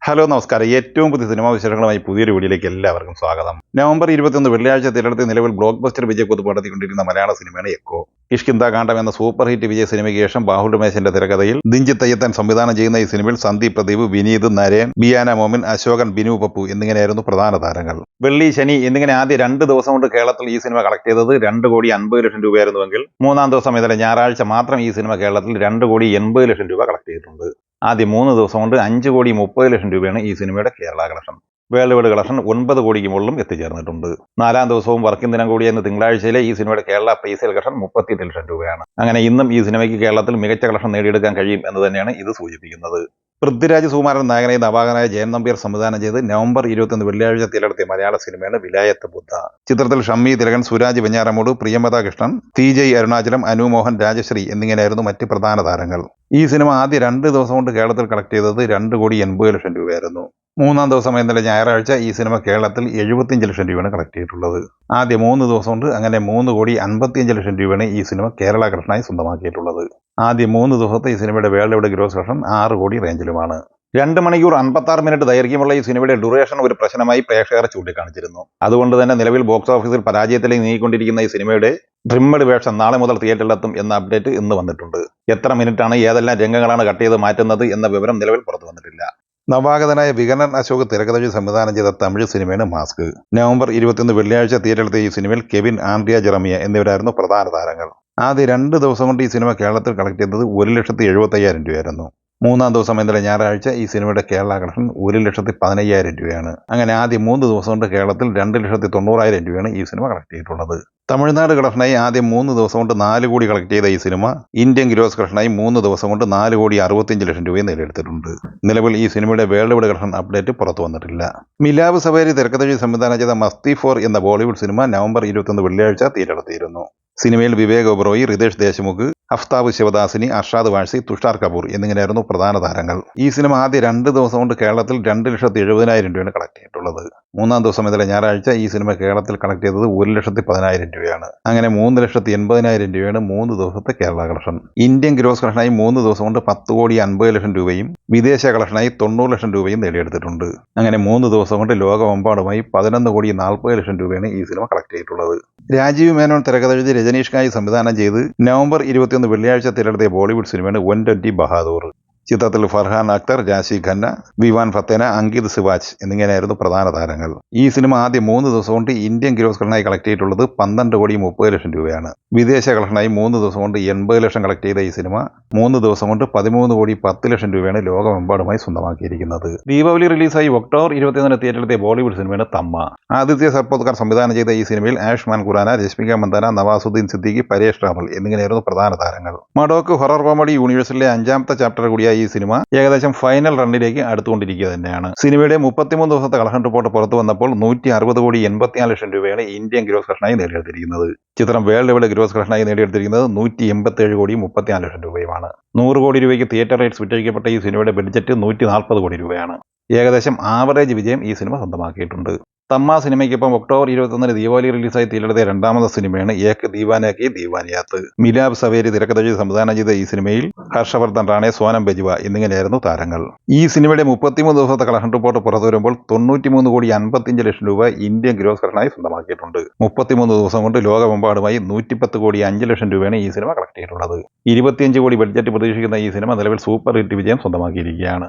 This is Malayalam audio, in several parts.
ഹലോ നമസ്കാരം. ഏറ്റവും പുതിയ സിനിമാ വിശേഷങ്ങളുമായി പുതിയൊരു വീഡിയോയിലേക്ക് എല്ലാവർക്കും സ്വാഗതം. നവംബർ 21 വെള്ളിയാഴ്ച തിരഞ്ഞെടുത്ത് നിലവിൽ ബ്ലോക്ക് ബസ്റ്റർ വിജയക്കുതിപ്പ് നടത്തിക്കൊണ്ടിരിക്കുന്ന മലയാള സിനിമയാണ് എക്കോ. കിഷ്കിന്ദ കാണ്ഡം എന്ന സൂപ്പർ ഹിറ്റ് വിജയ സിനിമയ്ക്ക് ശേഷം ബാഹുൽ രമേശിന്റെ തിരക്കഥയിൽ ദിഞ്ചിത്ത് അയ്യത്താൻ സംവിധാനം ചെയ്യുന്ന ഈ സിനിമയിൽ സന്ദീപ് പ്രദീപ്, വിനീത്, നരേൻ, ബിയാന മോമിൻ, അശോകൻ, ബിനു പപ്പു എന്നിങ്ങനെയായിരുന്നു പ്രധാന താരങ്ങൾ. വെള്ളി, ശനി എന്നിങ്ങനെ ആദ്യ 2 ദിവസം കൊണ്ട് കേരളത്തിൽ ഈ സിനിമ കളക്ട് ചെയ്തത് 2,50,00,000 രൂപയായിരുന്നുവെങ്കിൽ മൂന്നാം ദിവസം ഇന്നലെ ഞായറാഴ്ച മാത്രം ഈ സിനിമ കേരളത്തിൽ 2,80,00,000 രൂപ കളക്ട് ചെയ്തിട്ടുണ്ട്. ആദ്യ 3 ദിവസം കൊണ്ട് 5,30,00,000 രൂപയാണ് ഈ സിനിമയുടെ Kerala collection. World wide collection 9 കോടിക്ക് മുകളിലും എത്തിച്ചേർന്നിട്ടുണ്ട്. 4ാം ദിവസവും വർക്കിംഗ് ദിനം കൂടിയെന്ന് തിങ്കളാഴ്ചയിലെ ഈ സിനിമയുടെ കേരള പ്രീസെയിൽ കളക്ഷൻ 38 ലക്ഷം രൂപയാണ്. അങ്ങനെ ഇന്നും ഈ സിനിമയ്ക്ക് കേരളത്തിൽ മികച്ച കളക്ഷൻ നേടിയെടുക്കാൻ കഴിയും എന്ന് തന്നെയാണ് ഇത് സൂചിപ്പിക്കുന്നത്. പൃഥ്വിരാജ് സുകുമാരൻ നായകനായി നവാഗനായ ജയൻ നമ്പ്യാർ സംവിധാനം ചെയ്ത് നവംബർ 21 വെള്ളിയാഴ്ച തിരഞ്ഞെടുത്തിയ മലയാള സിനിമയാണ് വിലായത്ത് ബുദ്ധ. ചിത്രത്തിൽ ഷമ്മി തിലകൻ, സുരാജ് വെഞ്ഞാറമൂട്, പ്രിയമത കൃഷ്ണൻ, TJ അരുണാചലം, അനു മോഹൻ, രാജശ്രീ എന്നിങ്ങനെയായിരുന്നു മറ്റ് പ്രധാന താരങ്ങൾ. ഈ സിനിമ ആദ്യ 2 ദിവസം കൊണ്ട് കേരളത്തിൽ കളക്ട് ചെയ്തത് 2,80,00,000 രൂപയായിരുന്നു. മൂന്നാം ദിവസം ഇന്നലെ ഞായറാഴ്ച ഈ സിനിമ കേരളത്തിൽ 75 ലക്ഷം രൂപയാണ് കളക്ട് ചെയ്തിട്ടുള്ളത്. ആദ്യ 3 ദിവസം കൊണ്ട് അങ്ങനെ 3,55,00,000 രൂപയാണ് ഈ സിനിമ കേരള കളക്ഷനായി സ്വന്തമാക്കിയിട്ടുള്ളത്. ആദ്യ 3 ദിവസത്തെ ഈ സിനിമയുടെ വേൾഡ് വൈഡ് ഗ്രോസ് കളക്ഷൻ 6 കോടി റേഞ്ചിലുമാണ്. 2 മണിക്കൂർ 56 മിനിറ്റ് ദൈർഘ്യമുള്ള ഈ സിനിമയുടെ ഡ്യൂറേഷൻ ഒരു പ്രശ്നമായി പ്രേക്ഷകർ ചൂണ്ടിക്കാണിച്ചിരുന്നു. അതുകൊണ്ട് തന്നെ നിലവിൽ ബോക്സ് ഓഫീസിൽ പരാജയത്തിലേക്ക് നീങ്ങിക്കൊണ്ടിരിക്കുന്ന ഈ സിനിമയുടെ ട്രിമ്മഡ് വേർഷൻ നാളെ മുതൽ തിയേറ്ററിലെത്തും എന്ന അപ്ഡേറ്റ് ഇന്ന് വന്നിട്ടുണ്ട്. എത്ര മിനിറ്റാണ്, ഏതെല്ലാം രംഗങ്ങളാണ് കട്ട് ചെയ്ത് മാറ്റുന്നത് എന്ന വിവരം നിലവിൽ പുറത്തു വന്നിട്ടില്ല. നവാഗതനായ വികനൻ അശോക് തിരക്കഥയിൽ സംവിധാനം ചെയ്ത തമിഴ് സിനിമയാണ് മാസ്ക്. നവംബർ 21 വെള്ളിയാഴ്ച തിയേറ്ററിലെത്തിയ ഈ സിനിമയിൽ കെവിൻ, ആൻഡ്രിയ ജെറമിയ എന്നിവരായിരുന്നു പ്രധാന താരങ്ങൾ. ആദ്യ 2 ദിവസം കൊണ്ട് ഈ സിനിമ കേരളത്തിൽ കളക്ട് ചെയ്തത് 1,75,000 രൂപയായിരുന്നു. മൂന്നാം ദിവസം ഇന്നലെ ഞായറാഴ്ച ഈ സിനിമയുടെ കേരള കളക്ഷൻ 1,15,000 രൂപയാണ്. അങ്ങനെ ആദ്യ 3 ദിവസം കൊണ്ട് കേരളത്തിൽ 2,90,000 രൂപയാണ് ഈ സിനിമ കളക്ട് ചെയ്തിട്ടുള്ളത്. തമിഴ്നാട് കളക്ഷനായി ആദ്യം 3 ദിവസം കൊണ്ട് 4 കോടി കളക്ട് ചെയ്ത ഈ സിനിമ ഇന്ത്യൻ ഗ്രോസ് കളക്ഷനായി 3 ദിവസം കൊണ്ട് 4,65,00,000 രൂപയും നേടിയെടുത്തിട്ടുണ്ട്. നിലവിൽ ഈ സിനിമയുടെ വേൾഡ് വൈഡ് കളക്ഷൻ അപ്ഡേറ്റ് പുറത്തു വന്നിട്ടില്ല. മിലാവ് സവേരി തിരക്കഥയിൽ സംവിധാനം ചെയ്ത മസ്തി 4 എന്ന ബോളിവുഡ് സിനിമ നവംബർ 21 വെള്ളിയാഴ്ച തിയേറ്ററിലെത്തിയിരുന്നു. സിനിമയിൽ വിവേക് ഒബ്രോയി, റിതേഷ് ദേശ്മുഖ്, അഫ്താബ് ശിവദാസിനി, അർഷാദ് വാഴ്സി, തുഷാർ കപൂർ എന്നിങ്ങനെയായിരുന്നു പ്രധാന താരങ്ങൾ. ഈ സിനിമ ആദ്യ 2 ദിവസം കൊണ്ട് കേരളത്തിൽ 2,70,000 രൂപയാണ് കളക്ട് ചെയ്തിട്ടുള്ളത്. മൂന്നാം ദിവസം ഇന്നലെ ഞായറാഴ്ച ഈ സിനിമ കേരളത്തിൽ കളക്ട് ചെയ്തത് 1,10,000 രൂപയാണ്. അങ്ങനെ 3,80,000 രൂപയാണ് 3 ദിവസത്തെ കേരള കളക്ഷൻ. ഇന്ത്യൻ ഗ്രോസ് കളക്ഷനായി 3 ദിവസം കൊണ്ട് 10,50,00,000 രൂപയും വിദേശ കളക്ഷനായി 90 ലക്ഷം രൂപയും നേടിയെടുത്തിട്ടുണ്ട്. അങ്ങനെ 3 ദിവസം കൊണ്ട് ലോകമെമ്പാടുമായി 11,40,00,000 രൂപയാണ് ഈ സിനിമ കളക്ട് ചെയ്തിട്ടുള്ളത്. രാജീവ് മേനോൻ തിരക്കഥ എഴുതി രജനീഷ് കായി സംവിധാനം ചെയ്ത് നവംബർ 21 വെള്ളിയാഴ്ച തിരഞ്ഞെടുത്തിയ ബോളിവുഡ് സിനിമയാണ് 120 ബഹാദൂർ. ചിത്രത്തിൽ ഫർഹാൻ അക്തർ, രാശി ഖന്ന, വിവാൻ ഫത്തേന, അങ്കിത് സിവാച്ച് എന്നിങ്ങനെയായിരുന്നു പ്രധാന താരങ്ങൾ. ഈ സിനിമ ആദ്യ 3 ദിവസം കൊണ്ട് ഇന്ത്യൻ ഗ്രോസ് കളക്ഷനായി കളക്ട് ചെയ്തിട്ടുള്ളത് 12,30,00,000 രൂപയാണ്. വിദേശ കളക്ഷനായി 3 ദിവസം കൊണ്ട് 80 ലക്ഷം കളക്ട് ചെയ്ത ഈ സിനിമ 3 ദിവസം കൊണ്ട് 13,10,00,000 രൂപയാണ് ലോകമെമ്പാടുമായി സ്വന്തമാക്കിയിരിക്കുന്നത്. ദീപാവലി റിലീസായി ഒക്ടോബർ 21 തിയേറ്ററിലെത്തിയ ബോളിവുഡ് സിനിമയാണ് തമ്മ. ആദിത്യ സർപോത്കർ സംവിധാനം ചെയ്ത ഈ സിനിമയിൽ ആയുഷ്മാൻ ഖുറാന, രശ്മിക മന്ദാന, നവാസുദ്ദീൻ സിദ്ദിഖി, പരേഷ് റാവൽ എന്നിങ്ങനെയായിരുന്നു പ്രധാന താരങ്ങൾ. മഡോക്ക് ഹൊറർ കോമഡി യൂണിവേഴ്സിലെ 5ാമത്തെ ചാപ്റ്റർ കൂടിയ ഈ സിനിമ ഏകദേശം ഫൈനൽ റണ്ണിലേക്ക് അടുത്തുകൊണ്ടിരിക്കുക തന്നെയാണ്. സിനിമയുടെ 33 ദിവസത്തെ കളക്ഷൻ റിപ്പോർട്ട് പുറത്തു വന്നപ്പോൾ 160,84,00,000 രൂപയാണ് ഇന്ത്യൻ ഗ്രോസ് കളക്ഷനായി നേടിയെടുത്തിരിക്കുന്നത്. ചിത്രം വേൾഡ് വൈഡ് ഗ്രോസ് കളക്ഷനായി നേടിയെടുത്തിരിക്കുന്നത് 187,34,00,000 രൂപയുമാണ്. 100 കോടി രൂപയ്ക്ക് തിയേറ്റർ റൈറ്റ്സ് വിറ്റഴിക്കപ്പെട്ട ഈ സിനിമയുടെ ബഡ്ജറ്റ് 140 കോടി രൂപയാണ്. ഏകദേശം ആവറേജ് വിജയം ഈ സിനിമ സ്വന്തമാക്കിയിട്ടുണ്ട്. തമ്മ സിനിമയ്ക്കൊപ്പം ഒക്ടോബർ 21 ദീപാവലി റിലീസായി തിയേറ്ററിലെ 2ാമത്തെ സിനിമയാണ് ഏക് ദീവാന കി ദീവാനിയാത്ത്. മിലാബ് സവേരി തിരക്കഥ എഴുതി സംവിധാനം ചെയ്ത ഈ സിനിമയിൽ ഹർഷവർദ്ധൻ റാണെ, സോനം ബജ്വ എന്നിങ്ങനെയായിരുന്നു താരങ്ങൾ. ഈ സിനിമയുടെ 33 ദിവസത്തെ കളക്ഷൻ റിപ്പോർട്ട് പുറത്തു വരുമ്പോൾ 93,55,00,000 രൂപ ഇന്ത്യൻ ഗ്രോസ് കളക്ഷനായി സ്വന്തമാക്കിയിട്ടുണ്ട്. 33 ദിവസം കൊണ്ട് ലോകമെമ്പാടുമായി 110,05,00,000 രൂപയാണ് ഈ സിനിമ കളക്ട് ചെയ്തിട്ടുള്ളത്. 25 കോടി ബഡ്ജറ്റ് പ്രതീക്ഷിക്കുന്ന ഈ സിനിമ നിലവിൽ സൂപ്പർ ഹിറ്റ് വിജയം സ്വന്തമാക്കിയിരിക്കുകയാണ്.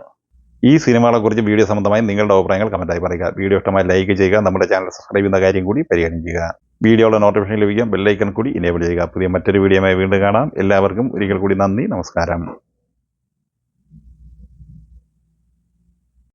ഈ സിനിമകളെക്കുറിച്ച് വീഡിയോ സംബന്ധമായി നിങ്ങളുടെ അഭിപ്രായങ്ങൾ കമൻറ്റായി പറയുക. വീഡിയോ ഇഷ്ടമായി ലൈക്ക് ചെയ്യുക. നമ്മുടെ ചാനൽ സബ്സ്ക്രൈബ് ചെയ്യുന്ന കാര്യം കൂടി പരിഗണിക്കുക. വീഡിയോയുടെ നോട്ടിഫിക്കേഷൻ ലഭിക്കാൻ ബെല്ലൈക്കൺ കൂടി ഇനേബിൾ ചെയ്യുക. പുതിയ മറ്റൊരു വീഡിയോയുമായി വീണ്ടും കാണാം. എല്ലാവർക്കും ഒരിക്കൽ കൂടി നന്ദി, നമസ്കാരം.